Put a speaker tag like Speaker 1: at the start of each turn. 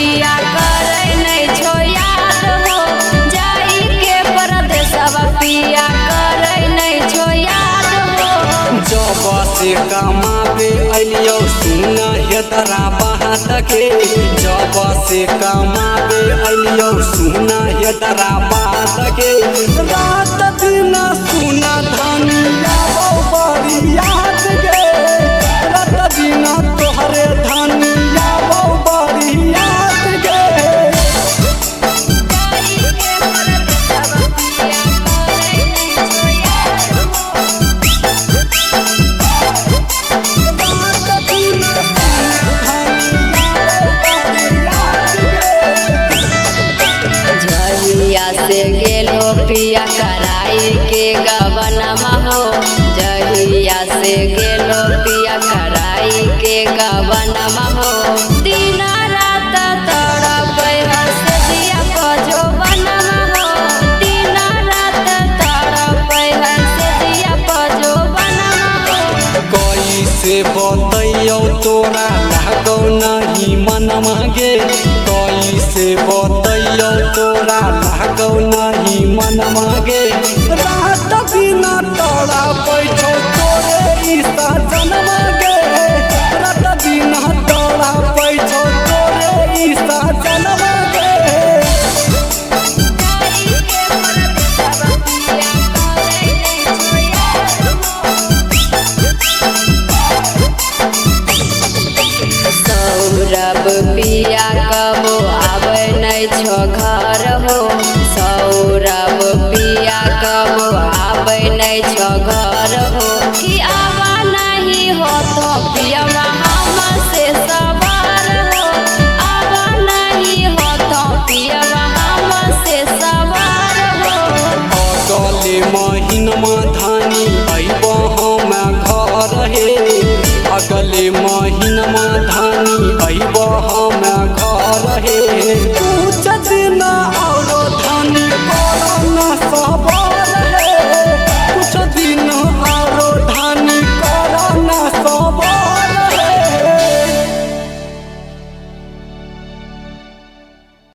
Speaker 1: पिया करे नहीं छो याद हो जाई के परदेसवा पिया करे नहीं छो याद हो।
Speaker 2: जब से कमावे अलियो सुना हेतरा बात के जब से कमावे अलियो सुना हेतरा बात के रात दिन सुना धनिया बड़ी याद गे रात दिन तोहरे धनिया बड़ी याद गे।
Speaker 1: से गेलो पिया कराई के गवनमा हो जहिया से गेलो पिया कराई के गवनमा हो दिन रात तड़प से दिया पजो बनवा हो दिन रात तड़प से दिया पजो बनवा हो।
Speaker 2: कैसे बतैयो तोरा लागो नहीं मनवा गे कैसे बतैयो तोरा लागो नहीं मनवा गे रात दिन तोरा बैठो तोरे ईसा जनवा गे रात दिन तोरा बैठो तोरे ईसा जनवा गे।
Speaker 1: सौरभ पिया कबो आवे नहीं छो घर